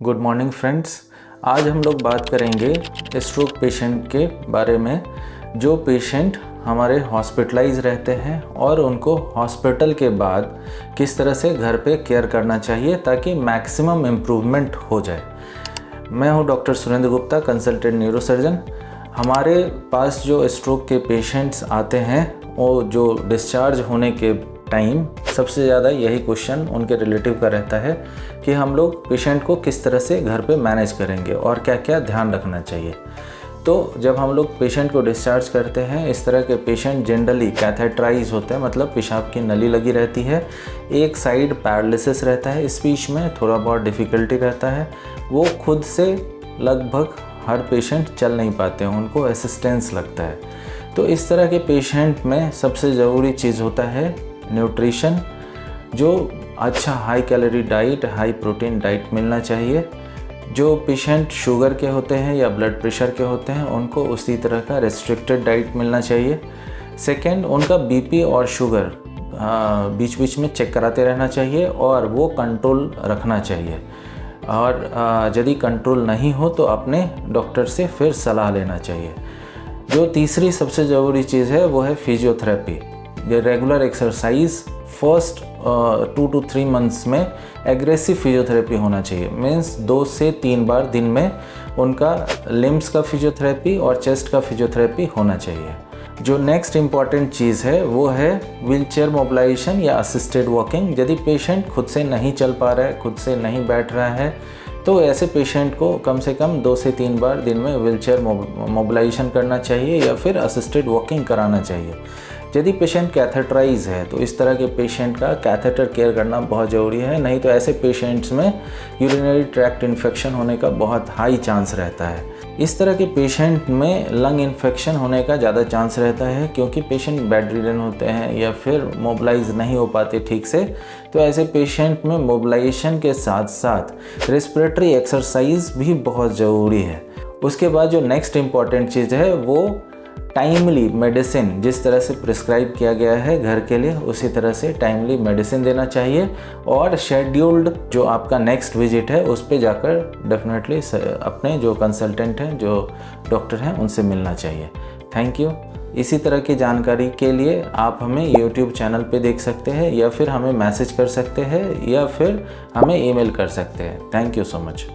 Good morning friends. आज हम लोग बात करेंगे स्ट्रोक पेशेंट के बारे में, जो पेशेंट हमारे हॉस्पिटलाइज रहते हैं और उनको हॉस्पिटल के बाद किस तरह से घर पे केयर करना चाहिए ताकि मैक्सिमम इम्प्रूवमेंट हो जाए। मैं हूं doctor Surendra Gupta, consultant neurosurgeon. हमारे पास जो स्ट्रोक के पेशेंट्स आते हैं वो जो डिस्चार्ज होने के टाइम सबसे ज़्यादा यही क्वेश्चन उनके रिलेटिव का रहता है कि हम लोग पेशेंट को किस तरह से घर पे मैनेज करेंगे और क्या क्या ध्यान रखना चाहिए। तो जब हम लोग पेशेंट को डिस्चार्ज करते हैं, इस तरह के पेशेंट जनरली कैथेटराइज होते हैं, मतलब पेशाब की नली लगी रहती है, एक साइड पैरालिसिस रहता है, स्पीच में थोड़ा बहुत डिफ़िकल्टी रहता है, वो खुद से लगभग हर पेशेंट चल नहीं पाते हैं, उनको असिस्टेंस लगता है। तो इस तरह के पेशेंट में सबसे ज़रूरी चीज़ होता है न्यूट्रिशन, जो अच्छा high calorie diet, high protein diet मिलना चाहिए। जो पेशेंट शुगर के होते हैं या ब्लड प्रेशर के होते हैं उनको उसी तरह का रेस्ट्रिक्टेड डाइट मिलना चाहिए। सेकंड, उनका बीपी और शुगर बीच बीच में चेक कराते रहना चाहिए और वो कंट्रोल रखना चाहिए, और यदि कंट्रोल नहीं हो तो अपने डॉक्टर से फिर सलाह लेना चाहिए। जो तीसरी सबसे ज़रूरी चीज़ है वो है फिजियोथेरेपी। ये regular exercise first 2 to 3 months में एग्रेसिव फिजियोथेरेपी होना चाहिए। मीन्स 2 से 3 बार दिन में उनका लिम्स का फिजियोथेरेपी और चेस्ट का फिजियोथेरेपी होना चाहिए। जो नेक्स्ट इम्पॉर्टेंट चीज़ है वो है व्हीलचेयर मोबिलाइजेशन या असिस्टेड वॉकिंग। यदि पेशेंट खुद से नहीं चल पा रहा है, खुद से नहीं बैठ रहा है, तो ऐसे पेशेंट को कम से कम 2 से 3 बार दिन में व्हीलचेयर मोबिलाइजेशन करना चाहिए या फिर असिस्टेड वॉकिंग कराना चाहिए। यदि पेशेंट कैथेटराइज है तो इस तरह के पेशेंट का कैथेटर केयर करना बहुत ज़रूरी है, नहीं तो ऐसे पेशेंट्स में यूरिनरी ट्रैक्ट इन्फेक्शन होने का बहुत हाई चांस रहता है। इस तरह के पेशेंट में लंग इन्फेक्शन होने का ज़्यादा चांस रहता है, क्योंकि पेशेंट बेड रिडन होते हैं या फिर मोबिलाइज नहीं हो पाते ठीक से। तो ऐसे पेशेंट में मोबिलाइजेशन के साथ साथ रेस्पिरेटरी एक्सरसाइज भी बहुत ज़रूरी है। उसके बाद जो नेक्स्ट इम्पॉर्टेंट चीज़ है वो टाइमली मेडिसिन, जिस तरह से प्रिस्क्राइब किया गया है घर के लिए उसी तरह से टाइमली मेडिसिन देना चाहिए, और शेड्यूल्ड जो आपका नेक्स्ट विजिट है उस पे जाकर डेफिनेटली अपने जो कंसल्टेंट हैं, जो डॉक्टर हैं, उनसे मिलना चाहिए। Thank you. इसी तरह की जानकारी के लिए आप हमें YouTube चैनल पे देख सकते हैं या फिर हमें मैसेज कर सकते हैं या फिर हमें ईमेल कर सकते हैं। Thank you so much.